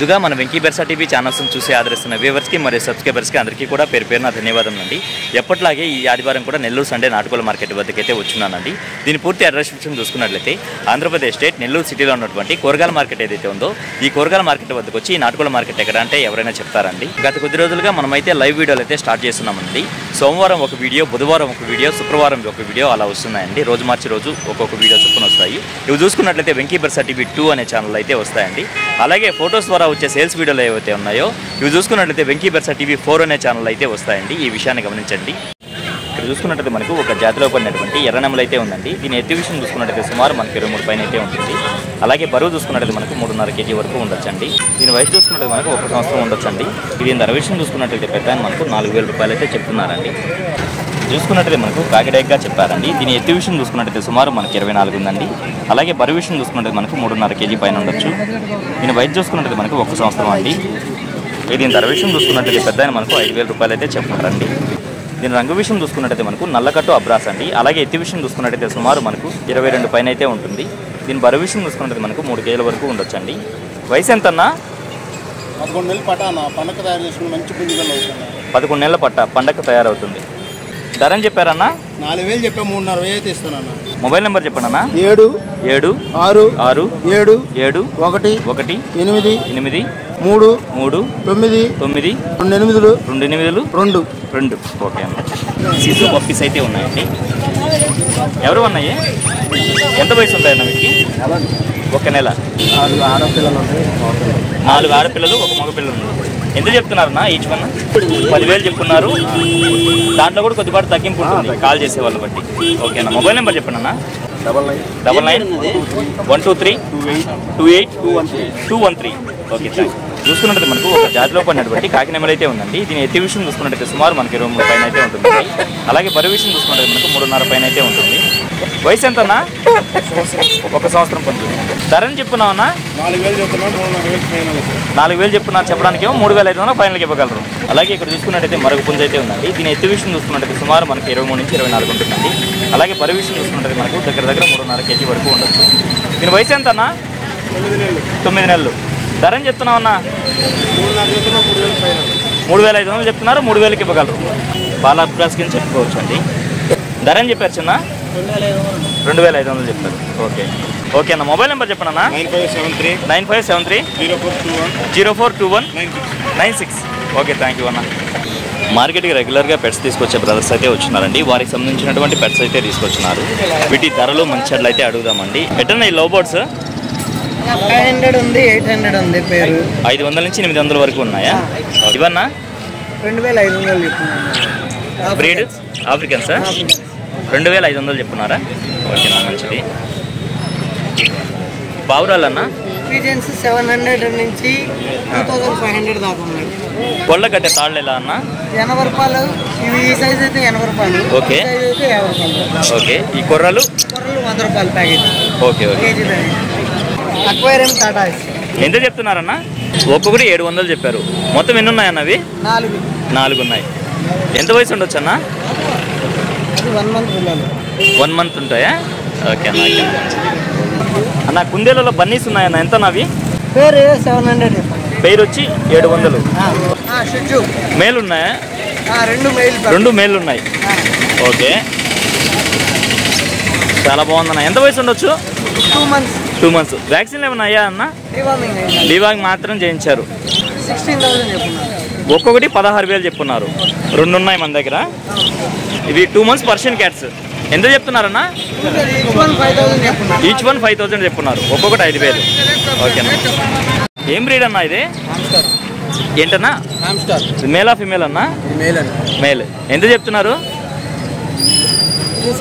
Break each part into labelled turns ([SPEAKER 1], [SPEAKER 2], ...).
[SPEAKER 1] ముందుగా మన వెంకీ బెర్సా టీవీ ఛానల్స్ని చూసి ఆదరిస్తున్న వ్యూవర్స్కి మరియు సబ్స్క్రైబర్స్కి అందరికీ కూడా పేరు పేరున ధన్యవాదం అండి. ఎప్పట్లాగే ఈ ఆదివారం కూడా నెల్లూరు సండే నాటుకోల మార్కెట్ వద్దకైతే వచ్చున్నానండి. దీని పూర్తి అడ్రస్ చూసుకున్నట్లయితే ఆంధ్రప్రదేశ్ స్టేట్ నెల్లూరు సిటీలో ఉన్నటువంటి కూరగాయల మార్కెట్ ఏదైతే ఉందో ఈ కూరగాయల మార్కెట్ వద్దకు వచ్చి ఈ నాటుకోల మార్కెట్ ఎక్కడ అంటే ఎవరైనా చెప్తారండి. గత కొద్ది రోజులుగా మనమైతే లైవ్ వీడియోలు అయితే స్టార్ట్ చేస్తున్నామండి. సోమవారం ఒక వీడియో, బుధవారం ఒక వీడియో, శుక్రవారం ఒక వీడియో అలా వస్తున్నాయండి. రోజు మార్చి రోజు ఒక్కొక్క వీడియో చొప్పున వస్తాయి. ఇవి చూసుకున్నట్లయితే వెంకీ బెర్సా టీవీ 2 అనే ఛానల్ అయితే వస్తాయండి. అలాగే ఫొటోస్ ద్వారా వచ్చే సేల్స్ వీడియోలు ఏవైతే ఉన్నాయో ఇవి చూసుకున్నట్లయితే వెంకీ బెర్సా టీవీ 4 అనే ఛానల్ అయితే వస్తాయండి. ఈ విషయాన్ని గమనించండి. ఇక్కడ చూసుకున్నట్లయితే మనకు ఒక జాతిలో పడినటువంటి ఎర్రనెమలు అయితే ఉందండి. దీని ఎత్తు విషయం చూసుకున్నట్లయితే సుమారు మనకు 23 పైన అయితే ఉంటుంది. అలాగే బరువు చూసుకున్నట్లయితే మనకు 3.5 కేజీ వరకు ఉండొచ్చండి. దీని వయసు చూసుకున్నట్లయితే మనకు 1 సంవత్సరం ఉండొచ్చండి. దీని ధర విషయం చూసుకున్నట్లయితే పెద్ద మనకు 4,000 రూపాయలు అయితే చెప్తున్నారండి. చూసుకున్నట్లయితే మనకు ప్యాకెట్గా చెప్పారండి. దీని ఎత్తు విషయం చూసుకున్నట్లయితే సుమారు మనకి 24 ఉందండి. అలాగే బరువు విషయం చూసుకున్నట్లయితే మనకు 3.5 కేజీ పైన ఉండొచ్చు. దీని వయసు చూసుకున్నట్లయితే మనకు 1 సంవత్సరం అండి. దీని ధర విషయం చూసుకున్నట్లయితే పెద్ద మనకు 5,000 రూపాయలు అయితే చెప్తున్నారండి. దీని రంగు విషయం చూసుకున్నట్టయితే మనకు నల్లకట్టు అబ్రాస్ అండి. అలాగే ఎత్తి విషయం చూసుకున్నట్టయితే సుమారు మనకు 22 పైన అయితే ఉంటుంది. దీని బరువు విషయం చూసుకున్నట్టయితే మనకు 3 కేజీల వరకు ఉండొచ్చండి. వయసు ఎంతన్నా?
[SPEAKER 2] 11 నెలల పట్ట పండగ తయారు చేసుకుని మంచి పుంజుగలు అవుతుంది.
[SPEAKER 1] 11 నెలల పట్ట పండగ తయారవుతుంది. ధర అని చెప్పారన్నా?
[SPEAKER 2] 4,000 చెప్పా, 3,500 అయితే ఇస్తానన్నా.
[SPEAKER 1] మొబైల్ నెంబర్ చెప్పండి అన్న.
[SPEAKER 2] 7
[SPEAKER 1] 6
[SPEAKER 2] 6
[SPEAKER 1] 7
[SPEAKER 2] 7
[SPEAKER 1] 1
[SPEAKER 2] 1
[SPEAKER 1] 8
[SPEAKER 2] 8
[SPEAKER 1] 3
[SPEAKER 2] 3
[SPEAKER 1] 9
[SPEAKER 2] 9
[SPEAKER 1] 2
[SPEAKER 2] 8 2
[SPEAKER 1] 2. ఓకే అన్న. శిశు పప్పీస్ అయితే ఉన్నాయండి. ఎవరు ఉన్నాయి? ఎంత వయసు ఉంటాయన్న వీటికి? 1 నెల.
[SPEAKER 2] 4 ఆడపిల్లలు ఉంటాయి.
[SPEAKER 1] 4 ఆడపిల్లలు, 1 మగ పిల్లలు. ఎంత చెప్తున్నారన్నా ఈచ్ వన్? 10,000 చెప్తున్నారు. దాంట్లో కూడా కొద్దిపాటు తగ్గింపు ఉంటుంది కాల్ చేసే వాళ్ళని బట్టి. ఓకే అన్న. మొబైల్ నెంబర్ చెప్పండి అన్న. 99 123 28 213. Okay thank. చూసుకున్నట్టు మనకు ఒక జాతిలో పడినటువంటి కాకినెమలు అయితే ఉందండి. దీని ఎత్తి విషయం చూసుకున్నట్టయితే సుమారు మనకి 23 పైన అయితే ఉంటుంది. అలాగే బరువు విషయం చూసుకున్నట్టు మనకు 3.5 పైన అయితే ఉంటుంది. వయసు ఎంతన్నా? 1 సంవత్సరం పంతుంది. ధరని చెప్పున్నావన్నా?
[SPEAKER 2] 4,000 చెప్తున్నాను.
[SPEAKER 1] 4,000 చెప్పున్నారు. చెప్పడానికి 3,500 ఫైనల్కి ఇవ్వగలరు. అలాగే ఇక్కడ చూసుకున్నట్టయితే మరొక పుంజ అయితే ఉందండి. దీని ఎత్తు విషయం చూసుకున్నట్టయితే సుమారు మనకి 23 నుంచి 24 ఉంటుందండి. అలాగే బరువు విషయం చూసుకున్నట్టయితే మనకు దగ్గర 3.5 కేజీ వరకు ఉండొచ్చు. దీని వయసు ఎంతన్నా? 9 నెలలు. ధరని చెప్తున్నామన్నా? 3,500 చెప్తున్నారు. 3,000కి ఇవ్వగలరు. బాల అప్రాస్ కింద చెప్పుకోవచ్చు అండి. ధర అని చెప్పారు చిన్న? 2,500 చెప్తారు. ఓకే ఓకే అన్న. మొబైల్ నెంబర్ చెప్పండి అన్న. 9573 0421 96. ఓకే థ్యాంక్ యూ అన్న. మార్కెట్కి రెగ్యులర్గా పెట్స్ తీసుకొచ్చే బ్రదర్స్ అయితే వచ్చినారండి. వారికి సంబంధించినటువంటి పెట్స్ అయితే తీసుకొచ్చినారు. వీటి ధరలు మంచిట్లు అయితే అడుగుదామండి. ఎట్టన్నా ఈ లవ్ బర్డ్స్?
[SPEAKER 2] 500 ఉంది, 800 ఉంది. పేరు
[SPEAKER 1] 500 నుంచి 800 వరకు ఉన్నాయా? ఇవన్నా
[SPEAKER 2] 2,500 చెప్తున్నాను.
[SPEAKER 1] Breed African sir? 2,500 చెప్తున్నారా? ఓకేనా, మంచిది. పావురాలన్నా?
[SPEAKER 2] పీజన్స్ 700 నుంచి 2,500 దాకా ఉన్నాయి.
[SPEAKER 1] కొళ్ళ కట్టే తాళ్ళు ఎలా అన్న?
[SPEAKER 2] 80 రూపాయలు. ఇవి ఈ సైజ్ అయితే 80 రూపాయలు.
[SPEAKER 1] ఓకే.
[SPEAKER 2] ఈ సైజ్ అయితే 50 రూపాయలు.
[SPEAKER 1] ఓకే. ఈ కొర్రలు?
[SPEAKER 2] 100 రూపాయలు packet.
[SPEAKER 1] Okay okay.
[SPEAKER 2] KG aquarium Tata.
[SPEAKER 1] ఎంత చెప్తున్నారన్నా? ఒక్కొక్కటి 700 చెప్పారు. మొత్తం ఎన్ని ఉన్నాయన్న అవి? 4 ఉన్నాయి. ఎంత వయసు ఉండొచ్చు అన్న?
[SPEAKER 2] 1 మంత్ పిల్లలు.
[SPEAKER 1] 1 మంత్ ఉంటాయా? ఓకే అన్న. అన్న కుందేలలో బన్నీస్ ఉన్నాయన్న, ఎంత అవి?
[SPEAKER 2] పేరు 700.
[SPEAKER 1] పేరు వచ్చి 700. మేలు ఉన్నాయా? 2 మేలు ఉన్నాయి. ఓకే, చాలా బాగుందన్న. ఎంత వయసు ఉండొచ్చు? 2 మంత్స్. వ్యాక్సిన్లు ఏమన్నా అయ్యా అన్న? డివాంగ్ మాత్రం చేయించారు.
[SPEAKER 2] 16,000 చెప్పున్నారు.
[SPEAKER 1] ఒక్కొక్కటి 16,000 చెప్పున్నారు. 2 ఉన్నాయి మన దగ్గర. ఇవి 2 మంత్స్ పర్షియన్ క్యాట్స్. ఎంత చెప్తున్నారన్నా? Each one 5,000 చెప్పున్నారు. ఒక్కొక్కటి 5,000. ఓకేనా. ఏం బ్రీడ్ అన్నా ఇది? ఏంటన్నా? మేలా ఫిమేల్ అన్నా? మేల్. ఎంత చెప్తున్నారు?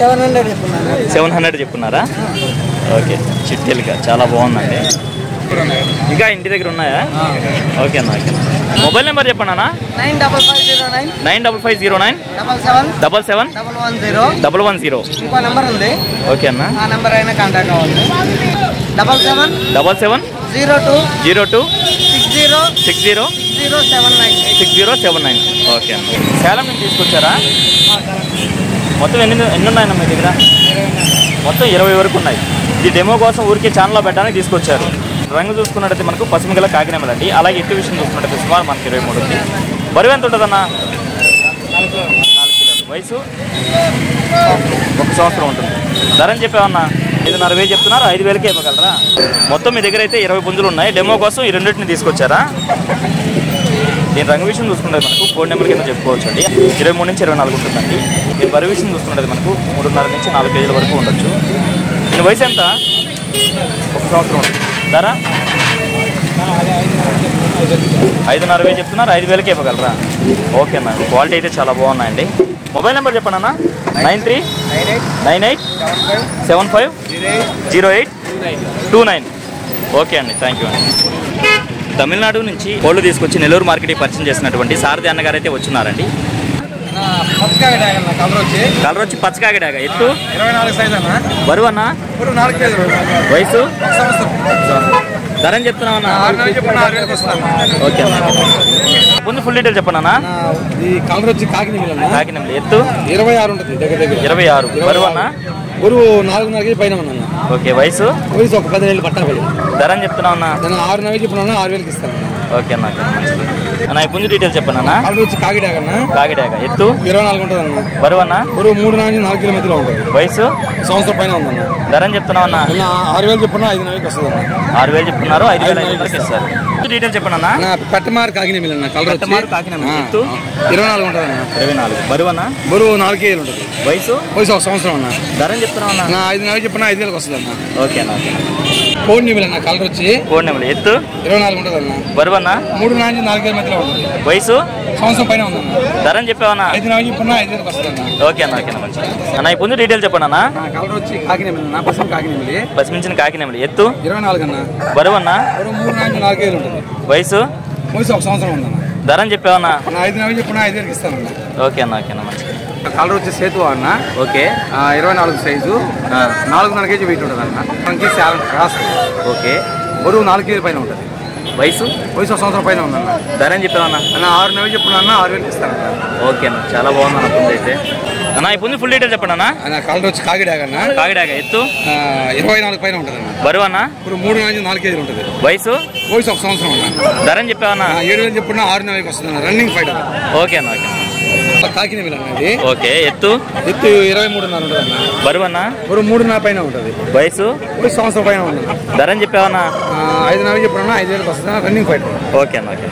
[SPEAKER 1] 700 చెప్తున్నారా? ఓకే. చిట్టెలుగా చాలా బాగుందండి. ఇంకా ఇంటి దగ్గర ఉన్నాయా? ఓకే అన్న. ఓకే. మొబైల్ నెంబర్ చెప్పండి అన్న. 95509 77 110.
[SPEAKER 2] ఇంకో నెంబర్ ఉంది.
[SPEAKER 1] ఓకే అన్న.
[SPEAKER 2] ఆ నెంబర్ అయినా కాంటాక్ట్ అవ్వండి. 77 02 60 6079.
[SPEAKER 1] ఓకే అన్న. సేలం నుంచి తీసుకొచ్చారా? మొత్తం ఎన్ని ఉన్నాయన్న మీ దగ్గర? మొత్తం 20 వరకు ఉన్నాయి. ఇది డెమో కోసం ఊరికే ఛానల్లో పెట్టడానికి తీసుకొచ్చారు. రంగు చూసుకున్నట్టయితే మనకు పసుపు గల కాకినెమలు అండి. అలాగే ఎత్తు విషయం చూసుకున్నట్టయితే సుమారు మనకి 23 ఉంది. బరువు ఎంత ఉంటుందన్న? 4 కిలోలు. వయసు 1 సంవత్సరం ఉంటుంది. ధర అని చెప్పామన్నా 5,500 చెప్తున్నారు. 5,000కే ఇవ్వగలరా? మొత్తం మీ దగ్గర అయితే 20 పుంజులు ఉన్నాయి. డెమో కోసం ఈ రెండింటిని తీసుకొచ్చారా? దీని రంగు విషయం చూసుకుంటే మనకు కోడ్ నెంబర్ కింద చెప్పుకోవచ్చు అండి. 23 నుంచి 24 ఉంటుందండి. దీని బరువు విషయం చూసుకుంటే మనకు 3.5 నుంచి 4 కేజీల వరకు ఉండొచ్చు. దీని వయసు ఎంత? 1 సంవత్సరం ఉంటుంది. ధర 5,500 చెప్తున్నారు. 5,000కే ఇవ్వగలరా? ఓకే అన్న. క్వాలిటీ అయితే చాలా బాగున్నాయండి. మొబైల్ నెంబర్ చెప్పండి అన్న. 9398750829. ఓకే అండి, థ్యాంక్ యూ అండి. తమిళనాడు నుంచి కోళ్ళు తీసుకొచ్చి నెల్లూరు మార్కెట్కి పరిచయం చేసినటువంటి సారథి అన్నగారు అయితే వచ్చినారండి. కలర్ వచ్చి పచ్చకాగడాగా. ఎత్తు
[SPEAKER 2] 24 సైజ్ అన్న.
[SPEAKER 1] బరువు అన్న?
[SPEAKER 2] 4 కేజీలు.
[SPEAKER 1] వయసు? ధర అని చెప్తున్నావు అన్న? ఓకే అన్న. ముందు ఫుల్ డీటెయిల్ చెప్పండి అన్న.
[SPEAKER 2] ఈ కలర్ వచ్చి
[SPEAKER 1] కాకినెమలి. ఎత్తు
[SPEAKER 2] 26 ఉంటుంది. దగ్గర
[SPEAKER 1] 26. బరువు అన్న?
[SPEAKER 2] బరువు 4.5 కేజీ పైన ఉందన్న.
[SPEAKER 1] ఓకే. వయసు?
[SPEAKER 2] వయసు ఒక 10 ఏళ్ళు పట్టాలి.
[SPEAKER 1] ధర అని చెప్తున్నావు అన్న?
[SPEAKER 2] 6,500 చెప్పున్నా 6,000కి ఇస్తాను.
[SPEAKER 1] ఓకే అన్న, మంచిది అన్న. పుంజు డీటెయిల్స్ చెప్పండి అన్న.
[SPEAKER 2] కలర్ వచ్చి కాకిడాగన్న.
[SPEAKER 1] కాకిడాగ. ఎత్తు
[SPEAKER 2] 24 ఉంటుంది అన్న.
[SPEAKER 1] బరువు అన్న?
[SPEAKER 2] బరువు 3 నుంచి 4 కిలో మధ్యలో ఉంటుంది.
[SPEAKER 1] వయసు?
[SPEAKER 2] సంవత్సరం పైన ఉందన్న.
[SPEAKER 1] ధర అని చెప్తున్నావు అన్న?
[SPEAKER 2] 6,000 చెప్పున్నా 5,000కి వస్తుంది అన్న.
[SPEAKER 1] 6,000 చెప్తున్నారు. 5,500కి ఇస్తారు. డీటెయిల్స్ చెప్పండి అన్న.
[SPEAKER 2] పెట్టమారు కాకినెమలి అన్న. కలర్
[SPEAKER 1] కాకినెమలి. ఎత్తు
[SPEAKER 2] 24 ఉంటుంది అన్న.
[SPEAKER 1] 24. బరువు అన్న?
[SPEAKER 2] బరువు 4 కేజీలు ఉంటుంది.
[SPEAKER 1] వయసు?
[SPEAKER 2] వయసు 1 సంవత్సరం అన్న.
[SPEAKER 1] ధర అని చెప్తున్నావు అన్న?
[SPEAKER 2] 5,000 చెప్పున్నా 5,000కి వస్తుంది అన్న.
[SPEAKER 1] ఓకే అన్న.
[SPEAKER 2] కోడి నెమలి అన్న. కలర్ వచ్చి
[SPEAKER 1] కోడి నెమలి. ఎత్తు
[SPEAKER 2] 24 ఉంటుంది అన్న.
[SPEAKER 1] బరువు అన్న?
[SPEAKER 2] 3 నుంచి 4 కేజీల మధ్యలో ఉంటుంది.
[SPEAKER 1] వయసు?
[SPEAKER 2] సంవత్సరం పైన ఉందన్న.
[SPEAKER 1] ధర అని చెప్పావన్నా?
[SPEAKER 2] 5,000 చెప్పున్నా 5,000కి వస్తుంది అన్న.
[SPEAKER 1] ఓకే అన్న. ఓకే అన్న, మంచిది అన్న. ఈ పుంజు డీటెయిల్ చెప్పండి అన్న.
[SPEAKER 2] కలర్ వచ్చి కాకినెమలి అన్న. పసుపు కాకినెమలి.
[SPEAKER 1] పసిమించిన కాకినెమలి. ఎత్తు
[SPEAKER 2] 24 అన్న.
[SPEAKER 1] బరువు అన్న?
[SPEAKER 2] బరువు 3 నుంచి 4 కేజీలు ఉంటుంది.
[SPEAKER 1] వయసు?
[SPEAKER 2] వయసు 1 సంవత్సరం ఉందన్న.
[SPEAKER 1] ధర అని చెప్పావన్నా?
[SPEAKER 2] 5,000 చెప్పున్నా 5,000కి ఇస్తానన్న.
[SPEAKER 1] ఓకే అన్న. ఓకే అన్న, మంచిది.
[SPEAKER 2] కలర్ వచ్చి సేతు అన్న.
[SPEAKER 1] ఓకే.
[SPEAKER 2] 24 సైజు. 4.5 కేజీ వెయిట్ ఉంటుంది అన్న. మనకి క్రాస్.
[SPEAKER 1] ఓకే.
[SPEAKER 2] బరువు 4 కేజీల పైన ఉంటుంది.
[SPEAKER 1] వయసు?
[SPEAKER 2] వయసు 1 సంవత్సరం పైన ఉందన్న.
[SPEAKER 1] ధర అని చెప్పావన్నా?
[SPEAKER 2] అన్న 6,000 చెప్పున్నా 6,000కి ఇస్తానన్న.
[SPEAKER 1] ఓకే అన్న, చాలా బాగుంది అన్న పుంజు అయితే. అన్న ఈ పుంజు ఫుల్ డీటెయిల్ చెప్పండి అన్న.
[SPEAKER 2] కలర్ వచ్చి కాకిడాగన్న.
[SPEAKER 1] కాకిడాగ. ఎత్తు
[SPEAKER 2] 24 పైన ఉంటుంది అన్న.
[SPEAKER 1] బరువు అన్న?
[SPEAKER 2] ఇప్పుడు 3 నుంచి 4 కేజీలు ఉంటుంది.
[SPEAKER 1] వయసు?
[SPEAKER 2] వయసు 1 సంవత్సరం అన్న.
[SPEAKER 1] ధర అని చెప్పావన్నా?
[SPEAKER 2] 7,000 చెప్పున్నా 6,000కి వస్తుంది అన్న. Running fighter.
[SPEAKER 1] ఓకే అన్న. ఓకే.
[SPEAKER 2] కాకినెమలి అన్నది.
[SPEAKER 1] ఓకే. ఎత్తు?
[SPEAKER 2] ఎత్తు 23.5 ఉంటుంది అన్న.
[SPEAKER 1] బరువు అన్న?
[SPEAKER 2] బరువు 3.5 పైన ఉంటుంది.
[SPEAKER 1] వయసు?
[SPEAKER 2] వయసు సంవత్సరం పైన ఉంటుంది.
[SPEAKER 1] ధర అని చెప్పావన్నా?
[SPEAKER 2] 5,000 చెప్పున్నా 5,000కి వస్తుంది. Running fighter.
[SPEAKER 1] ఓకే అన్న. ఓకే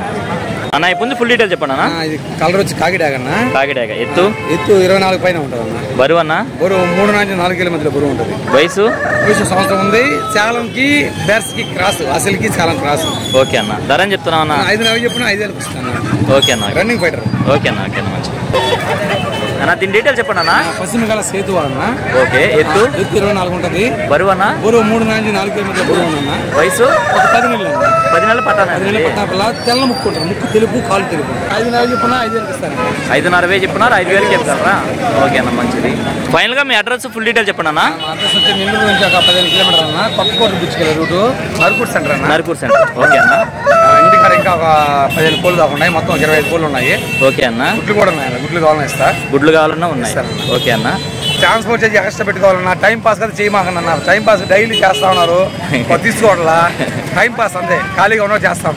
[SPEAKER 1] అన్న. ఈ పుంజు ఫుల్ డీటెయిల్ చెప్పండి అన్న.
[SPEAKER 2] ఇది కలర్ వచ్చి కాకిడాగన్న.
[SPEAKER 1] కాకిడాగ. ఎత్తు?
[SPEAKER 2] ఎత్తు 24 పైన ఉంటుంది అన్న.
[SPEAKER 1] బరువు అన్న?
[SPEAKER 2] బరువు 3 నుంచి 4 కిలో మధ్యలో బరువు ఉంటుంది.
[SPEAKER 1] వయసు?
[SPEAKER 2] వయసు సంవత్సరం ఉంది. చాలంకి బెర్స్కి క్రాస్. అసలుకి చాలం క్రాస్.
[SPEAKER 1] ఓకే అన్న. ధర అని చెప్తున్నావు అన్న?
[SPEAKER 2] 5,000 చెప్పిన 5,000కి వస్తాను.
[SPEAKER 1] ఓకే అన్న.
[SPEAKER 2] Running fighter.
[SPEAKER 1] ఓకే అన్న. ఓకే అన్న, మంచిది అన్న. దీని డీటెయిల్ చెప్పండి అన్న.
[SPEAKER 2] పశ్చిమ గల సేతు అన్న.
[SPEAKER 1] ఓకే. ఎత్తు?
[SPEAKER 2] ఎత్తు 24 ఉంటుంది.
[SPEAKER 1] బరువు అన్న?
[SPEAKER 2] బరువు 3 నుంచి 4 కిలో మధ్య బరువు ఉందన్న.
[SPEAKER 1] వయసు?
[SPEAKER 2] ఒక 10 నెలలు.
[SPEAKER 1] 10 నెలల పట్టాలి.
[SPEAKER 2] 10 నెలల పట్టా పిల్ల. తెల్ల ముక్కు ఉంటుంది. ముక్కు తెలుపు, కాలు తెలుపు. 5,000 చెప్పిన 5,000కి ఇస్తాను.
[SPEAKER 1] 5,500 చెప్తున్నారు. 5,000కి చెప్తారా? ఓకే అన్న, మంచిది. ఫైనల్ గా మీ అడ్రస్ ఫుల్ డీటెయిల్ చెప్పండి అన్న.
[SPEAKER 2] అడ్రస్ వచ్చి నెల్లూరు నుంచి ఒక 15 కిలోమీటర్ అన్న. పక్కకోట బుచ్చుకెళ్ళే రూటు నరుకూర్ సెంటర్ అన్న.
[SPEAKER 1] నరుకూర్ సెంటర్. ఓకే అన్న.
[SPEAKER 2] ఇంటికాడ ఇంకా ఒక 15 కోళ్ళు దాకా ఉన్నాయి. మొత్తం 25 కోళ్ళు ఉన్నాయి.
[SPEAKER 1] ఓకే అన్న.
[SPEAKER 2] గుడ్లు కూడా ఉన్నాయి. గుడ్లు కావాలన్నా ఇస్తా.
[SPEAKER 1] గుడ్లు కావాలన్నా ఉన్నాయి. ఓకే అన్న.
[SPEAKER 2] ట్రాన్స్పోర్ట్ చేసి ఎక్స్ట్రా పెట్టుకోవాలన్నా. టైం పాస్ కదా చేయమాకన్నా. టైం పాస్ డైలీ చేస్తా ఉన్నారు. తీసుకోవట్లా. టైం పాస్ అంతే. ఖాళీగా ఉన్నట్టు చేస్తాం.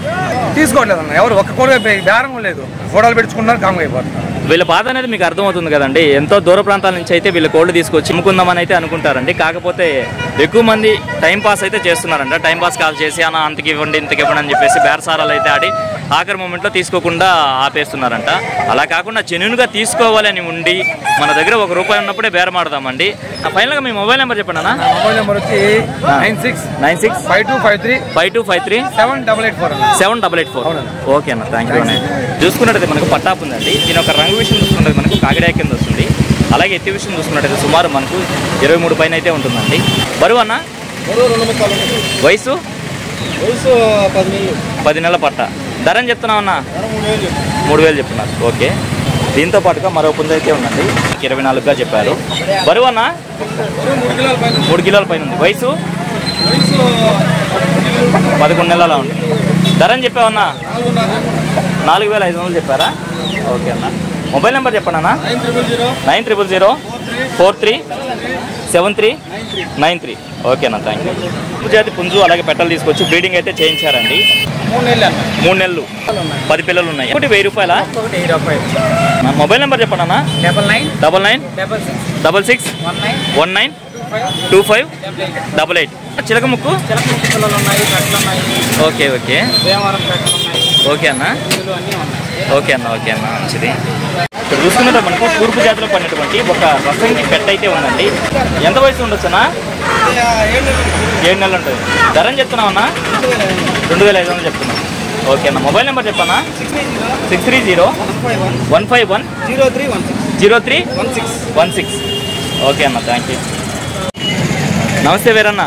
[SPEAKER 2] తీసుకోవట్లేదన్న. ఎవరు ఒక్క కూడా బేరం లేదు. ఫోటోలు పెట్టుకుంటారు. కామ్ అయిపోతున్నారు.
[SPEAKER 1] వీళ్ళ బాధ అనేది మీకు అర్థమవుతుంది కదండి. ఎంతో దూర ప్రాంతాల నుంచి అయితే వీళ్ళ కోళ్ళు తీసుకొచ్చి అమ్ముకుందామని అయితే అనుకుంటారండి. కాకపోతే ఎక్కువ మంది టైం పాస్ అయితే చేస్తున్నారంట. టైం పాస్ కాల్ చేసి అన్న అంతకి ఇవ్వండి ఇంతకి ఇవ్వండి అని చెప్పేసి బేరసారాలు అయితే ఆడి ఆఖరి మూమెంట్లో తీసుకోకుండా ఆపేస్తున్నారంట. అలా కాకుండా జెన్యూన్గా తీసుకోవాలని ఉండి మన దగ్గర ₹1 ఉన్నప్పుడే బేరం ఆడదామండి. ఫైనల్గా మీ మొబైల్ నెంబర్ చెప్పండి అన్న.
[SPEAKER 2] మొబైల్ నెంబర్ వచ్చి
[SPEAKER 1] 965253 78884. ఓకే అన్న, థ్యాంక్ యూ అన్న. చూసుకున్నట్టయితే మనకు పట్టాపు ఉందండి. దీని ఒక రంగు విషయం చూసుకున్నట్టు మనకు కాకిడాయ కింద వస్తుంది. అలాగే ఎత్తి విషయం చూసుకున్నట్టయితే సుమారు మనకు 23 పైన అయితే ఉంటుందండి. బరువు అన్న? వయసు? 10 నెలల పట్ట. ధర అని చెప్తున్నావు అన్న? 3,000 చెప్తున్నారు. ఓకే. దీంతో పాటుగా మరో పుంజ అయితే ఉందండి. 24గా చెప్పారు. బరువు అన్న? 3 కిలోల పైన ఉంది. వయసు? 11 నెలలా ఉంటుంది. ధర అని చెప్పావన్నా? 4,500 చెప్పారా? ఓకే అన్న. మొబైల్ నెంబర్ చెప్పండి అన్న. 900043 7393. ఓకేనా, థ్యాంక్ యూ. జాతి పుంజు అలాగే పెట్టలు తీసుకొచ్చి బ్రీడింగ్ అయితే చేయించారండి. 3 నెలలు 10 పిల్లలు ఉన్నాయి. ఒకటి 1000 రూపాయలా? నా మొబైల్ నెంబర్ చెప్పండి. 9966192588. చిలక ముక్కు. ఓకే ఓకే ఓకే అన్న. ఓకే అన్న మంచిది. ఇక్కడ చూసుకున్నట్టు మనకు తూర్పు జాతిలో పడినటువంటి ఒక రసంగి పెట్ట అయితే ఉందండి. ఎంత వయసు ఉండొచ్చు అన్న? 7 నెలలు ఉంటుంది. ధర అని చెప్తున్నామన్నా? 2500 చెప్తున్నాం. ఓకే అన్న. మొబైల్ నెంబర్ చెప్పన్నా? 630-151-0316. ఓకే అన్న, థ్యాంక్ యూ. నమస్తే వీరన్న.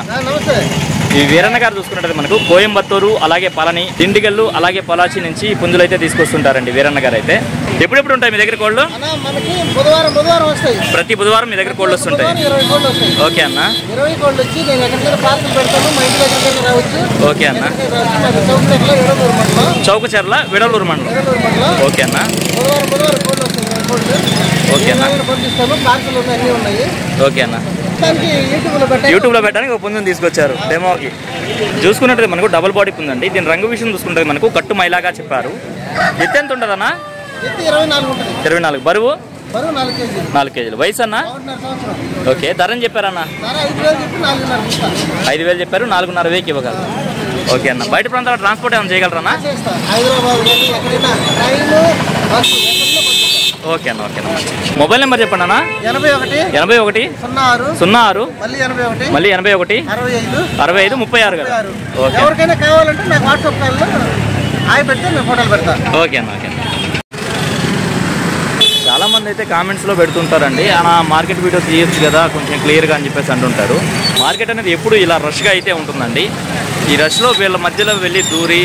[SPEAKER 1] ఈ వీరన్న గారు చూసుకున్నట్టు మనకు కోయంబత్తూరు అలాగే పళని, దిండిగల్లు అలాగే పొలాచి నుంచి పుంజులు అయితే తీసుకొస్తుంటారండి వీరన్న గారు అయితే. ఎప్పుడెప్పుడు ఉంటాయి మీ దగ్గర కోళ్ళు? ప్రతి బుధవారం మీ దగ్గర కోళ్ళు వస్తుంటాయి. ఓకే అన్న. ఓకే అన్న. చౌకచెర్ల విడలూరు మండలం. ఓకే అన్న. ఓకే అన్న. ఓకే అన్న. యూట్యూబ్లో పెట్టడానికి ఒక పుంజుని తీసుకొచ్చారు డెమోకి. చూసుకున్నట్టు మనకు డబుల్ బాడీ పుంజండి. దీని రంగు విషయం చూసుకుంటే మనకు కట్టు మైలాగా చెప్పారు. ఎత్తు ఎంత ఉంటుందన్నా? 24. బరువు 4 కేజీలు. వయసు అన్న? ఓకే. ధర అని చెప్పారన్న? 5000 చెప్పారు. 4,500 ఇవ్వగలరు. ఓకే అన్న. బయట ప్రాంతాల్లో ట్రాన్స్పోర్ట్ ఏమైనా చేయగలరా? ఓకే అన్న. ఓకే అన్న. మొబైల్ నెంబర్ చెప్పండి అన్న. 81 మళ్ళీ 81 65 36 కదా. ఓకే.
[SPEAKER 2] ఎవరికైనా కావాలంటే నాకు వాట్సాప్ కాల్లో పెడితే నేను ఫోటోలు పెడతాను.
[SPEAKER 1] ఓకే అన్న. ఓకే. చాలామంది అయితే కామెంట్స్లో పెడుతుంటారండి, అన్న మార్కెట్ వీడియో తీయచ్చు కదా కొంచెం క్లియర్గా అని చెప్పేసి అంటుంటారు. మార్కెట్ అనేది ఎప్పుడు ఇలా రష్గా అయితే ఉంటుందండి. ఈ రష్లో వీళ్ళ మధ్యలో వెళ్ళి దూరి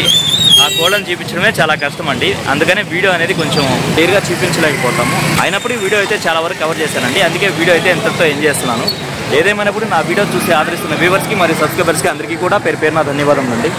[SPEAKER 1] ఆ కోళ్ళని చూపించడమే చాలా కష్టం అండి. అందుకనే వీడియో అనేది కొంచెం క్లియర్గా చూపించలేకపోతాము. అయినప్పుడు ఈ వీడియో అయితే చాలా వరకు కవర్ చేశానండి. అందుకే వీడియో అయితే ఎంతతో ఎంజాయ్ చేస్తున్నాను. ఏదేమైనప్పుడు నా వీడియో చూసి ఆదరిస్తున్న వ్యూవర్స్కి మరియు సబ్స్క్రైబర్స్కి అందరికీ కూడా పేరు పేరున ధన్యవాదములు అండి.